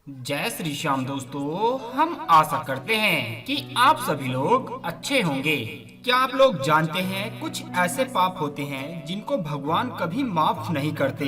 जय श्री श्याम दोस्तों, हम आशा करते हैं कि आप सभी लोग अच्छे होंगे। क्या आप लोग जानते हैं कुछ ऐसे पाप होते हैं जिनको भगवान कभी माफ नहीं करते,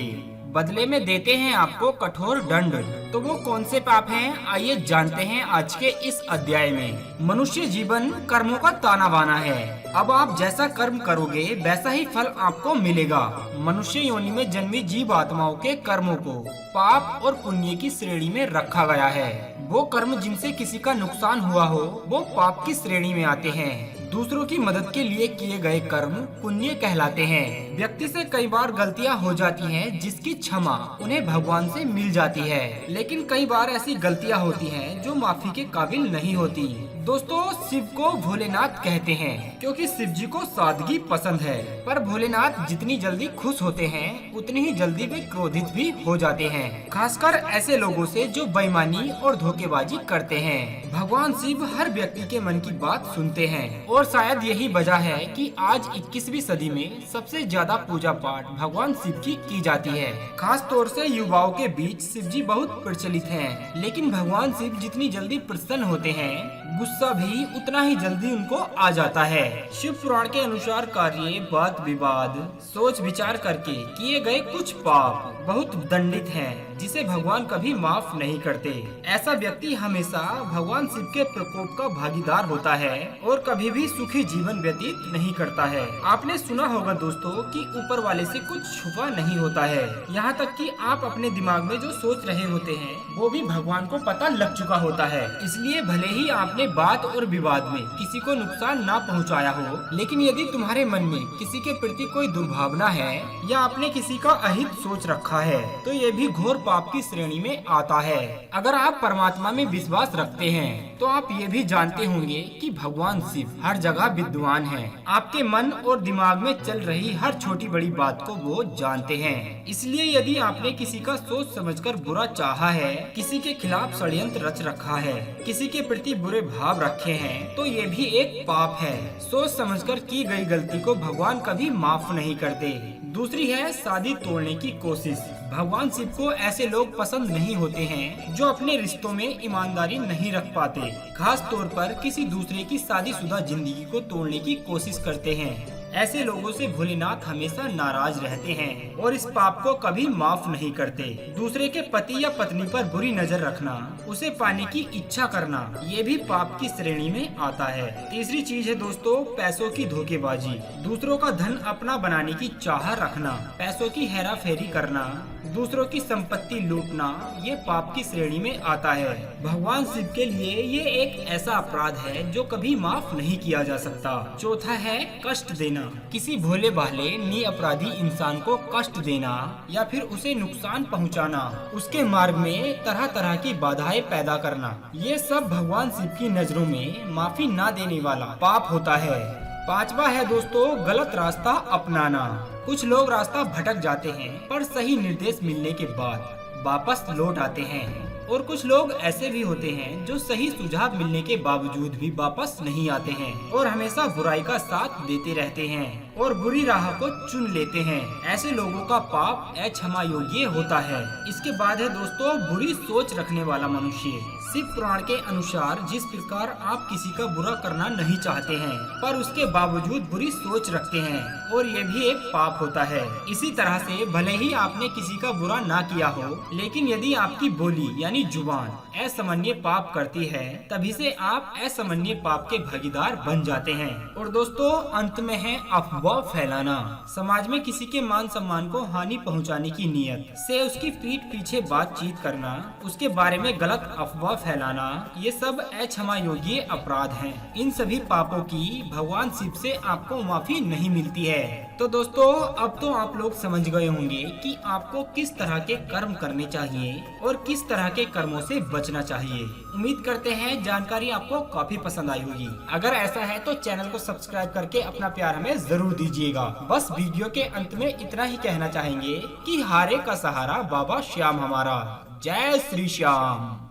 बदले में देते हैं आपको कठोर दंड। तो वो कौन से पाप हैं, आइए जानते हैं आज के इस अध्याय में। मनुष्य जीवन कर्मों का ताना बाना है। अब आप जैसा कर्म करोगे वैसा ही फल आपको मिलेगा। मनुष्य योनि में जन्मी जीव आत्माओं के कर्मों को पाप और पुण्य की श्रेणी में रखा गया है। वो कर्म जिनसे किसी का नुकसान हुआ हो वो पाप की श्रेणी में आते हैं। दूसरों की मदद के लिए किए गए कर्म पुण्य कहलाते हैं। व्यक्ति से कई बार गलतियां हो जाती हैं जिसकी क्षमा उन्हें भगवान से मिल जाती है, लेकिन कई बार ऐसी गलतियां होती हैं जो माफी के काबिल नहीं होती। दोस्तों, शिव को भोलेनाथ कहते हैं क्योंकि शिव जी को सादगी पसंद है, पर भोलेनाथ जितनी जल्दी खुश होते हैं उतनी ही जल्दी वे क्रोधित भी हो जाते हैं, खासकर ऐसे लोगों से जो बेईमानी और धोखेबाजी करते हैं। भगवान शिव हर व्यक्ति के मन की बात सुनते हैं और शायद यही वजह है कि आज 21वीं सदी में सबसे ज्यादा पूजा पाठ भगवान शिव की जाती है। खास तौर से युवाओं के बीच शिव जी बहुत प्रचलित हैं, लेकिन भगवान शिव जितनी जल्दी प्रसन्न होते हैं गुस्सा भी उतना ही जल्दी उनको आ जाता है। शिव पुराण के अनुसार कार्य, वाद विवाद, सोच विचार करके किए गए कुछ पाप बहुत दंडित हैं, जिसे भगवान कभी माफ नहीं करते। ऐसा व्यक्ति हमेशा भगवान शिव के प्रकोप का भागीदार होता है और कभी भी सुखी जीवन व्यतीत नहीं करता है। आपने सुना होगा दोस्तों कि ऊपर वाले से कुछ छुपा नहीं होता है। यहाँ तक कि आप अपने दिमाग में जो सोच रहे होते हैं वो भी भगवान को पता लग चुका होता है। इसलिए भले ही आपने बात और विवाद में किसी को नुकसान ना पहुँचाया हो, लेकिन यदि तुम्हारे मन में किसी के प्रति कोई दुर्भावना है या आपने किसी का अहित सोच रखा है तो ये भी घोर पाप की श्रेणी में आता है। अगर आप परमात्मा में विश्वास रखते हैं तो आप ये भी जानते होंगे कि भगवान शिव हर जगह विद्वान हैं। आपके मन और दिमाग में चल रही हर छोटी बड़ी बात को वो जानते हैं। इसलिए यदि आपने किसी का सोच समझकर बुरा चाहा है, किसी के खिलाफ षड्यंत्र रच रखा है, किसी के प्रति बुरे भाव रखे हैं, तो ये भी एक पाप है। सोच समझकर की गई गलती को भगवान कभी माफ नहीं करते। दूसरी है शादी तोड़ने की कोशिश। भगवान शिव को ऐसे लोग पसंद नहीं होते हैं जो अपने रिश्तों में ईमानदारी नहीं रख पाते, खास तौर पर किसी दूसरे की शादीशुदा जिंदगी को तोड़ने की कोशिश करते हैं। ऐसे लोगों से भोलेनाथ हमेशा नाराज रहते हैं और इस पाप को कभी माफ नहीं करते। दूसरे के पति या पत्नी पर बुरी नजर रखना, उसे पाने की इच्छा करना, ये भी पाप की श्रेणी में आता है। तीसरी चीज है दोस्तों पैसों की धोखेबाजी। दूसरों का धन अपना बनाने की चाह रखना, पैसों की हेरा फेरी करना, दूसरों की संपत्ति लूटना, ये पाप की श्रेणी में आता है। भगवान शिव के लिए ये एक ऐसा अपराध है जो कभी माफ नहीं किया जा सकता। चौथा है कष्ट देना। किसी भोले भाले निरपराधी इंसान को कष्ट देना या फिर उसे नुकसान पहुंचाना, उसके मार्ग में तरह तरह की बाधाएं पैदा करना, ये सब भगवान शिव की नजरों में माफी ना देने वाला पाप होता है। पांचवा है दोस्तों गलत रास्ता अपनाना। कुछ लोग रास्ता भटक जाते हैं पर सही निर्देश मिलने के बाद वापस लौट आते हैं, और कुछ लोग ऐसे भी होते हैं जो सही सुझाव मिलने के बावजूद भी वापस नहीं आते हैं और हमेशा बुराई का साथ देते रहते हैं और बुरी राह को चुन लेते हैं। ऐसे लोगों का पाप अक्षमा योग्य होता है। इसके बाद है दोस्तों बुरी सोच रखने वाला मनुष्य। शिव पुराण के अनुसार जिस प्रकार आप किसी का बुरा करना नहीं चाहते हैं पर उसके बावजूद बुरी सोच रखते हैं, और ये भी एक पाप होता है। इसी तरह से भले ही आपने किसी का बुरा ना किया हो, लेकिन यदि आपकी बोली यानी जुबान असामान्य पाप करती है तभी से आप असामान्य पाप के भागीदार बन जाते हैं। और दोस्तों अंत में है अफवाह फैलाना। समाज में किसी के मान सम्मान को हानि पहुंचाने की नियत से उसकी पीठ पीछे बातचीत करना, उसके बारे में गलत अफवाह फैलाना, ये सब अक्षमा योग्य अपराध हैं। इन सभी पापों की भगवान शिव से आपको माफी नहीं मिलती है। तो दोस्तों अब तो आप लोग समझ गए होंगे कि आपको किस तरह के कर्म करने चाहिए और किस तरह के कर्मों से बचना चाहिए। उम्मीद करते हैं जानकारी आपको काफी पसंद आई होगी। अगर ऐसा है तो चैनल को सब्सक्राइब करके अपना प्यार हमें जरूर दीजिएगा। बस वीडियो के अंत में इतना ही कहना चाहेंगे कि हारे का सहारा बाबा श्याम हमारा। जय श्री श्याम।